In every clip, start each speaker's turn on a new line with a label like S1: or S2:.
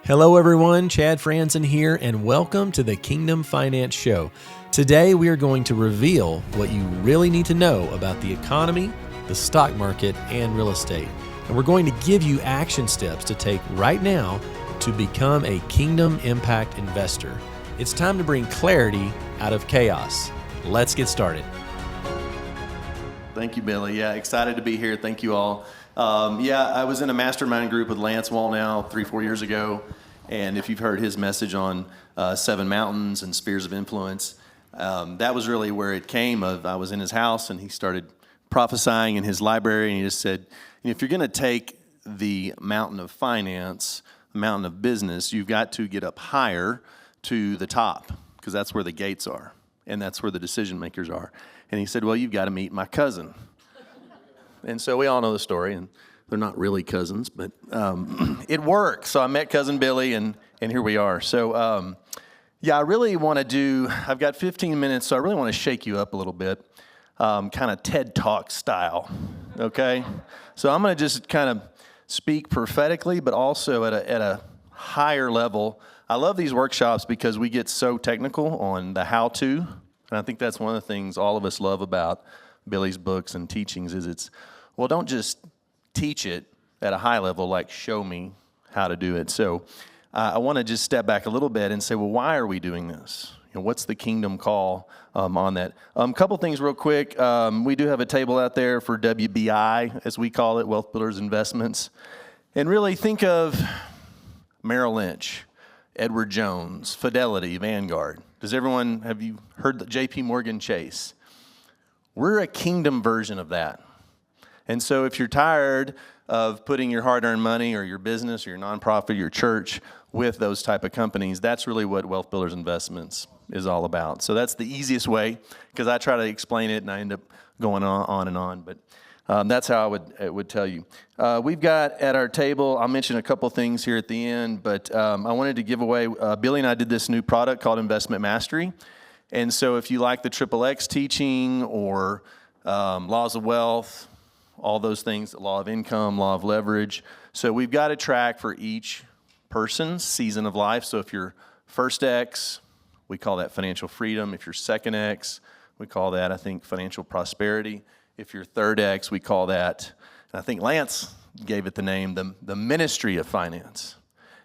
S1: Hello everyone, Chad Frantzen here, and welcome to the Kingdom Finance Show. Today we are going to reveal what you really need to know about the economy, the stock market, and real estate. And we're going to give you action steps to take right now to become a Kingdom Impact investor. It's time to bring clarity out of chaos. Let's get started.
S2: Thank you, Billy. Yeah, excited to be here. Thank you all. I was in a mastermind group with Lance Wallnow 3-4 years ago, and if you've heard his message on 7 mountains and spheres of influence, that was really where it came of. I was in his house, and he started prophesying in his library, and he just said, if you're going to take the mountain of finance, the mountain of business, you've got to get up higher to the top, because that's where the gates are, and that's where the decision makers are. And he said, well, you've got to meet my cousin. And so we all know the story, and they're not really cousins, but it worked. So I met Cousin Billy, and here we are. So, I really want to I've got 15 minutes, so I really want to shake you up a little bit, kind of TED Talk style, okay? So I'm going to just kind of speak prophetically, but also at a higher level. I love these workshops because we get so technical on the how-to, and I think that's one of the things all of us love about Billy's books and teachings is don't just teach it at a high level, like show me how to do it. So I want to just step back a little bit and say, well, why are we doing this? What's the kingdom call on that? Couple things real quick. We do have a table out there for WBI, as we call it, WealthBuilders Investments. And really think of Merrill Lynch, Edward Jones, Fidelity, Vanguard. Have you heard the JPMorgan Chase? We're a kingdom version of that. And so if you're tired of putting your hard-earned money or your business or your nonprofit or your church with those type of companies, that's really what WealthBuilders Investments is all about. So that's the easiest way, because I try to explain it and I end up going on and on. But that's how I would tell you. We've got at our table, I'll mention a couple things here at the end, but I wanted to give away, Billy and I did this new product called Investment Mastery. And so if you like the XXX teaching or laws of wealth, all those things, the law of income, law of leverage. So we've got a track for each person's season of life. So if you're first X, we call that financial freedom. If you're second X, we call that, I think, financial prosperity. If you're third X, we call that, and I think Lance gave it the name, the ministry of finance.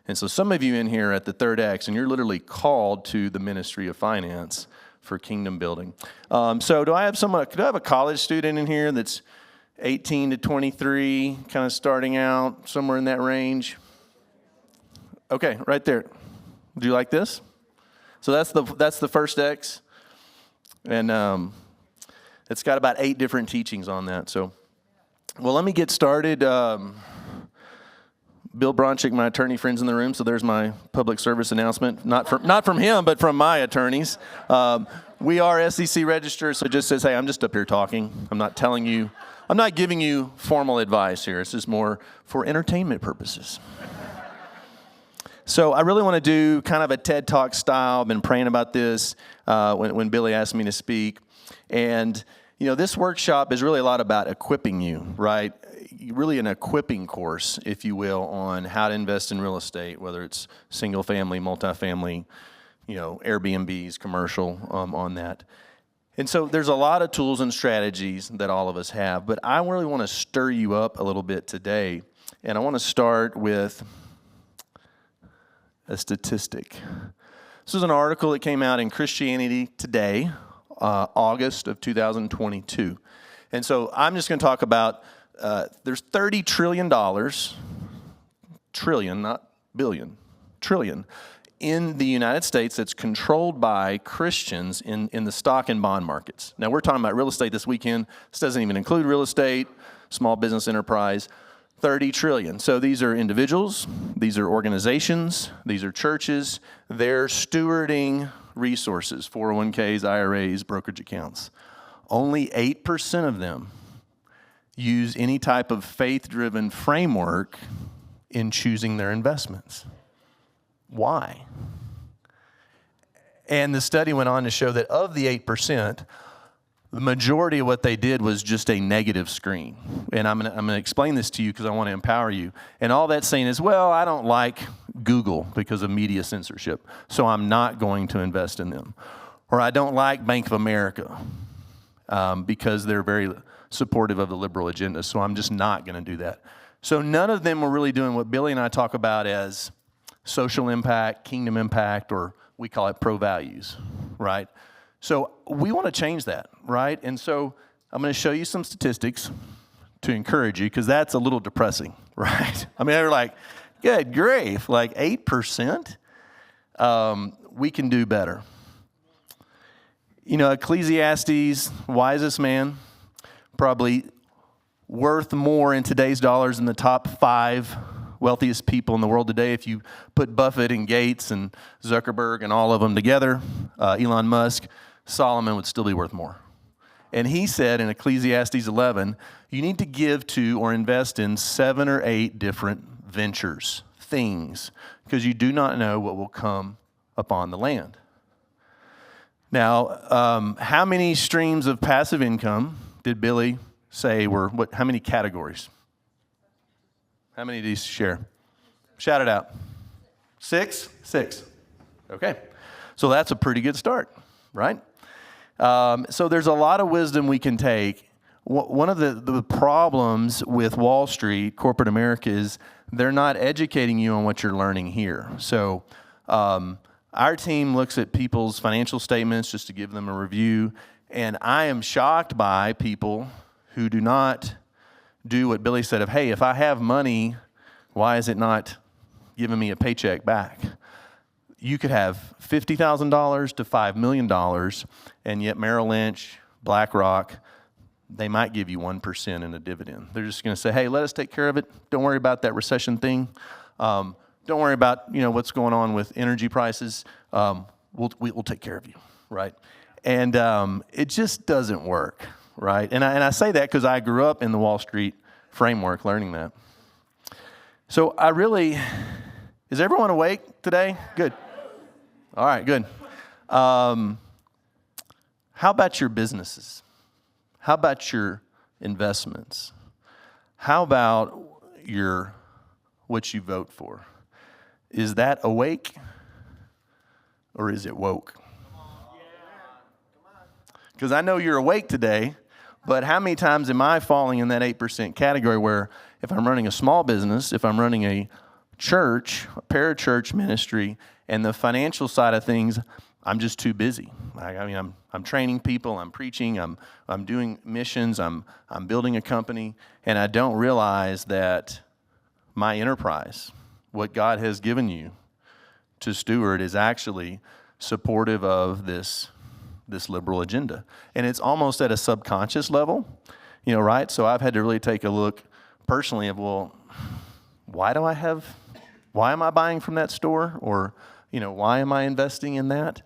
S2: And so some of you in here at the third X, and you're literally called to the ministry of finance for kingdom building. So do I have a college student in here that's 18 to 23, kind of starting out, somewhere in that range? Okay, right there. Do you like this? So that's the first X. And it's got about 8 different teachings on that. So, well, let me get started. Bill Bronchick, my attorney friend's in the room, so there's my public service announcement. Not from him, but from my attorneys. We are SEC registered, so it just says, hey, I'm just up here talking. I'm not giving you formal advice here. It's just more for entertainment purposes. So I really want to do kind of a TED Talk style. I've been praying about this when Billy asked me to speak. And, this workshop is really a lot about equipping you, right? Really an equipping course, if you will, on how to invest in real estate, whether it's single family, multifamily, Airbnbs, commercial, on that. And so there's a lot of tools and strategies that all of us have, but I really want to stir you up a little bit today. And I want to start with a statistic. This is an article that came out in Christianity Today, August of 2022. And so I'm just going to talk about, there's $30 trillion, trillion, not billion, trillion, in the United States that's controlled by Christians in the stock and bond markets. Now, we're talking about real estate this weekend. This doesn't even include real estate, small business enterprise, 30 trillion. So these are individuals, these are organizations, these are churches. They're stewarding resources, 401ks, IRAs, brokerage accounts. Only 8% of them use any type of faith-driven framework in choosing their investments. Why? And the study went on to show that of the 8%, the majority of what they did was just a negative screen. And I'm going to explain this to you because I want to empower you. And all that's saying is, well, I don't like Google because of media censorship, so I'm not going to invest in them. Or I don't like Bank of America because they're very supportive of the liberal agenda, so I'm just not going to do that. So none of them were really doing what Billy and I talk about as social impact, kingdom impact, or we call it pro-values, right? So we want to change that, right? And so I'm going to show you some statistics to encourage you, because that's a little depressing, right? I mean, they're like, good grief, like 8%? We can do better. You know, Ecclesiastes, wisest man, probably worth more in today's dollars than the top 5 wealthiest people in the world today. If you put Buffett and Gates and Zuckerberg and all of them together, Elon Musk, Solomon would still be worth more. And he said in Ecclesiastes 11, you need to give to or invest in 7 or 8 different ventures, things, because you do not know what will come upon the land. Now, how many streams of passive income did Billy say were, how many categories? How many did he share? Shout it out. 6? 6. Okay. So that's a pretty good start, right? So there's a lot of wisdom we can take. One of the problems with Wall Street, corporate America, is they're not educating you on what you're learning here. So our team looks at people's financial statements just to give them a review, and I am shocked by people who do not do what Billy said of, hey, if I have money, why is it not giving me a paycheck back? You could have $50,000 to $5 million, and yet Merrill Lynch, BlackRock, they might give you 1% in a dividend. They're just going to say, hey, let us take care of it. Don't worry about that recession thing. Don't worry about what's going on with energy prices. We'll take care of you, right? And it just doesn't work, right? And I say that because I grew up in the Wall Street framework learning that. So is everyone awake today? Good. All right, good. How about your businesses? How about your investments? How about what you vote for? Is that awake or is it woke? Because I know you're awake today, but how many times am I falling in that 8% category where if I'm running a small business, if I'm running a church, a parachurch ministry, and the financial side of things, I'm just too busy. I'm training people, I'm preaching, I'm doing missions, I'm building a company, and I don't realize that my enterprise, what God has given you to steward, is actually supportive of this liberal agenda. And it's almost at a subconscious level, right? So I've had to really take a look personally of, why am I buying from that store? Or, why am I investing in that?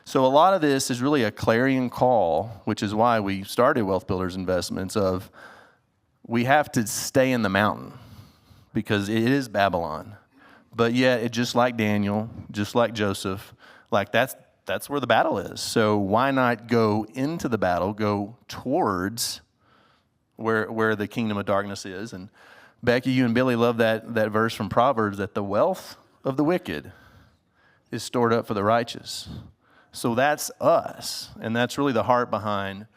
S2: So a lot of this is really a clarion call, which is why we started WealthBuilders Investments, of we have to stay in the mountain because it is Babylon. But yet, it just like Daniel, just like Joseph, like that's where the battle is. So why not go into the battle, go towards where the kingdom of darkness is? And Becky, you and Billy love that verse from Proverbs, that the wealth of the wicked is stored up for the righteous. So that's us, and that's really the heart behind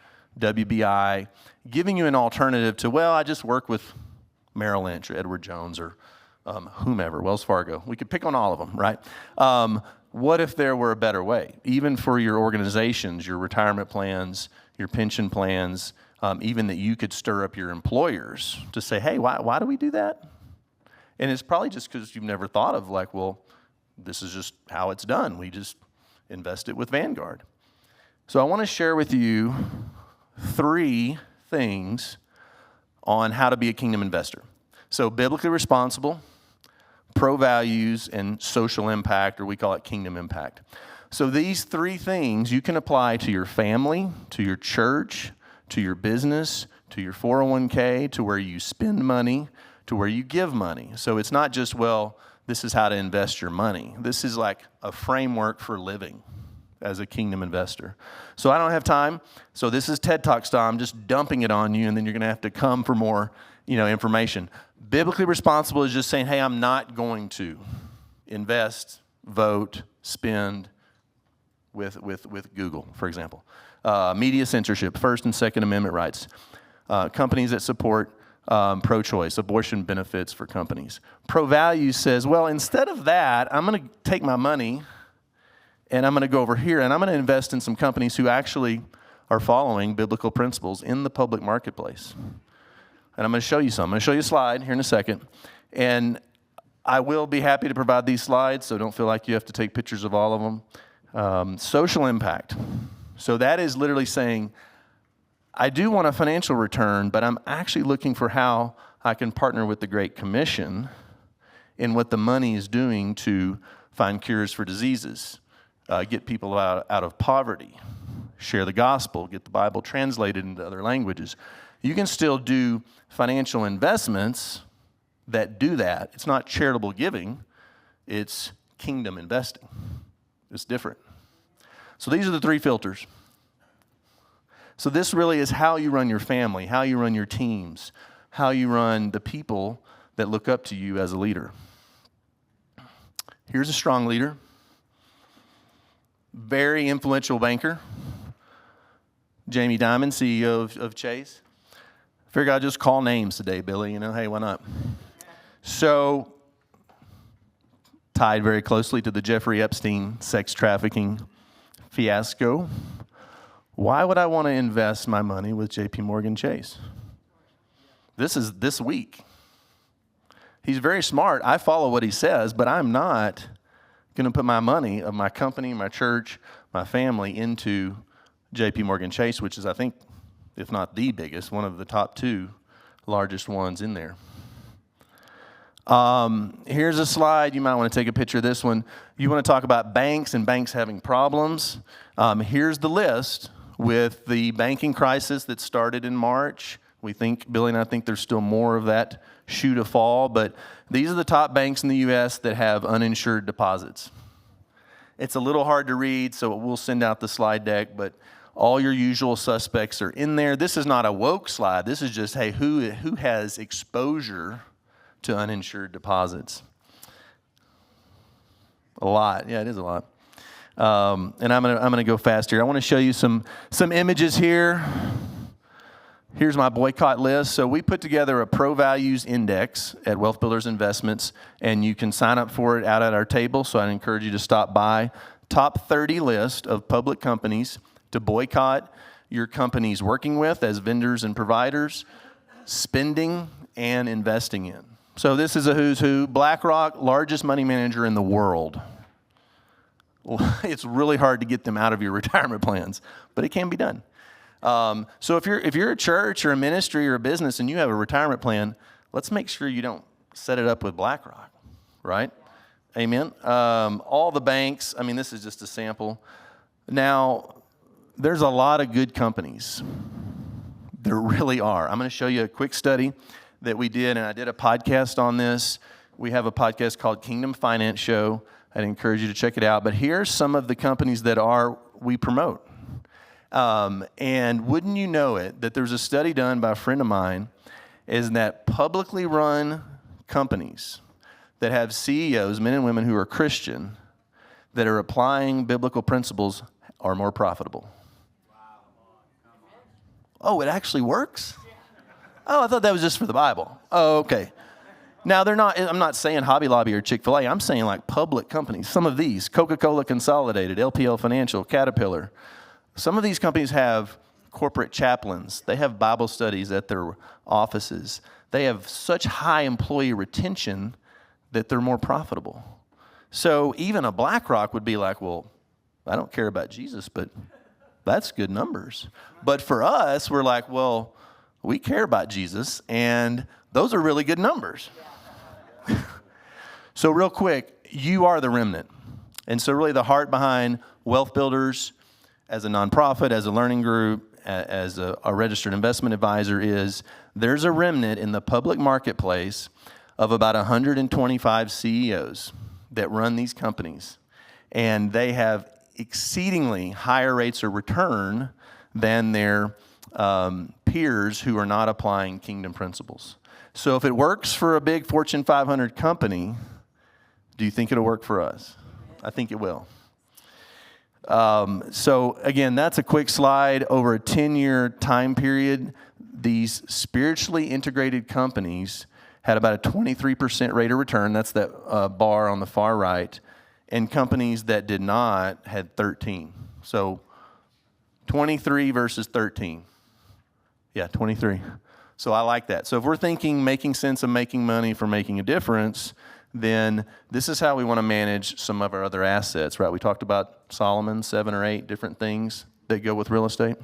S2: WBI, giving you an alternative to, I just work with Merrill Lynch or Edward Jones or whomever, Wells Fargo. We could pick on all of them, right? What if there were a better way? Even for your organizations, your retirement plans, your pension plans, even that you could stir up your employers to say, hey, why do we do that? And it's probably just because you've never thought of this is just how it's done. We just invest it with Vanguard. So I want to share with you 3 things on how to be a kingdom investor. So biblically responsible, pro-values, and social impact, or we call it kingdom impact. So these 3 things you can apply to your family, to your church, to your business, to your 401k, to where you spend money, to where you give money. So it's not just, this is how to invest your money. This is like a framework for living as a kingdom investor. So I don't have time. So this is TED Talk style. I'm just dumping it on you, and then you're going to have to come for more, information. Biblically responsible is just saying, hey, I'm not going to invest, vote, spend with Google, for example. Media censorship, First and Second Amendment rights. Companies that support pro-choice, abortion benefits for companies. Pro-value says, well, instead of that, I'm going to take my money and I'm going to go over here and I'm going to invest in some companies who actually are following biblical principles in the public marketplace. And I'm going to show you some. I'm going to show you a slide here in a second. And I will be happy to provide these slides, so don't feel like you have to take pictures of all of them. Social impact. So that is literally saying, I do want a financial return, but I'm actually looking for how I can partner with the Great Commission in what the money is doing to find cures for diseases, get people out of poverty, share the gospel, get the Bible translated into other languages. You can still do financial investments that do that. It's not charitable giving, it's kingdom investing. It's different. So these are the three filters. So this really is how you run your family, how you run your teams, how you run the people that look up to you as a leader. Here's a strong leader, very influential banker, Jamie Dimon, CEO of Chase. Figured I'd just call names today, Billy, hey, why not? So, tied very closely to the Jeffrey Epstein sex trafficking fiasco. Why would I want to invest my money with JPMorgan Chase? This is this week. He's very smart. I follow what he says, but I'm not going to put my money of my company, my church, my family into JPMorgan Chase, which is, I think, if not the biggest, one of the top two largest ones in there. Here's a slide. You might want to take a picture of this one. You want to talk about banks and banks having problems. Here's the list with the banking crisis that started in March. We think, Billy and I think there's still more of that shoe to fall, but these are the top banks in the U.S. that have uninsured deposits. It's a little hard to read, so we'll send out the slide deck, but all your usual suspects are in there. This is not a woke slide. This is just, hey, who has exposure to uninsured deposits? A lot. Yeah, it is a lot. And I'm gonna go fast here. I want to show you some images here. Here's my boycott list. So we put together a pro values index at WealthBuilders Investments, and you can sign up for it out at our table. So I'd encourage you to stop by. Top 30 list of public companies to boycott your company's working with as vendors and providers, spending and investing in. So this is a who's who. BlackRock, largest money manager in the world. It's really hard to get them out of your retirement plans, but it can be done. So if you're a church or a ministry or a business and you have a retirement plan, let's make sure you don't set it up with BlackRock, right? Amen. All the banks, this is just a sample. Now, there's a lot of good companies. There really are. I'm going to show you a quick study that we did, and I did a podcast on this. We have a podcast called Kingdom Finance Show. I'd encourage you to check it out. But here's some of the companies that we promote. And wouldn't you know it, that there's a study done by a friend of mine, is that publicly run companies that have CEOs, men and women who are Christian, that are applying biblical principles are more profitable. Oh, it actually works? Oh, I thought that was just for the Bible. Oh, okay. Now, I'm not saying Hobby Lobby or Chick-fil-A. I'm saying like public companies. Some of these, Coca-Cola Consolidated, LPL Financial, Caterpillar. Some of these companies have corporate chaplains. They have Bible studies at their offices. They have such high employee retention that they're more profitable. So even a BlackRock would be like, well, I don't care about Jesus, but that's good numbers. But for us, we're like, well, we care about Jesus, and those are really good numbers. So real quick, you are the remnant. And so really the heart behind Wealth Builders as a nonprofit, as a learning group, as a registered investment advisor is there's a remnant in the public marketplace of about 125 CEOs that run these companies. And they have exceedingly higher rates of return than their peers who are not applying kingdom principles. So if it works for a big Fortune 500 company Do you think it'll work for us? I think it will. So again, that's a quick slide over a 10-year time period. These spiritually integrated companies had about a 23% rate of return. That's that bar on the far right. And companies that did not had 13. So 23 versus 13. Yeah, 23. So I like that. So if we're thinking making sense of making money for making a difference, then this is how we want to manage some of our other assets, right? We talked about Solomon, 7 or 8 different things that go with real estate.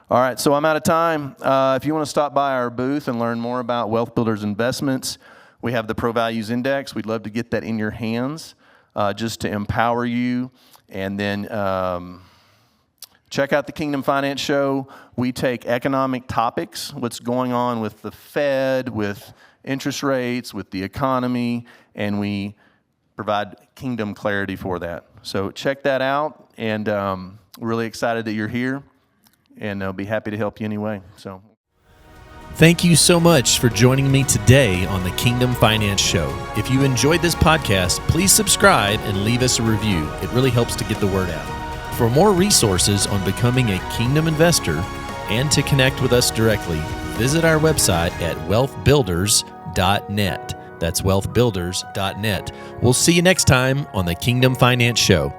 S2: All right, so I'm out of time. If you want to stop by our booth and learn more about WealthBuilders Investments, we have the Pro Values Index. We'd love to get that in your hands just to empower you. And then check out the Kingdom Finance Show. We take economic topics, what's going on with the Fed, with interest rates, with the economy, and we provide kingdom clarity for that. So check that out, and we're really excited that you're here, and I'll be happy to help you anyway. So,
S1: thank you so much for joining me today on the Kingdom Finance Show. If you enjoyed this podcast, please subscribe and leave us a review. It really helps to get the word out. For more resources on becoming a kingdom investor and to connect with us directly, visit our website at wealthbuilders.net. That's wealthbuilders.net. We'll see you next time on the Kingdom Finance Show.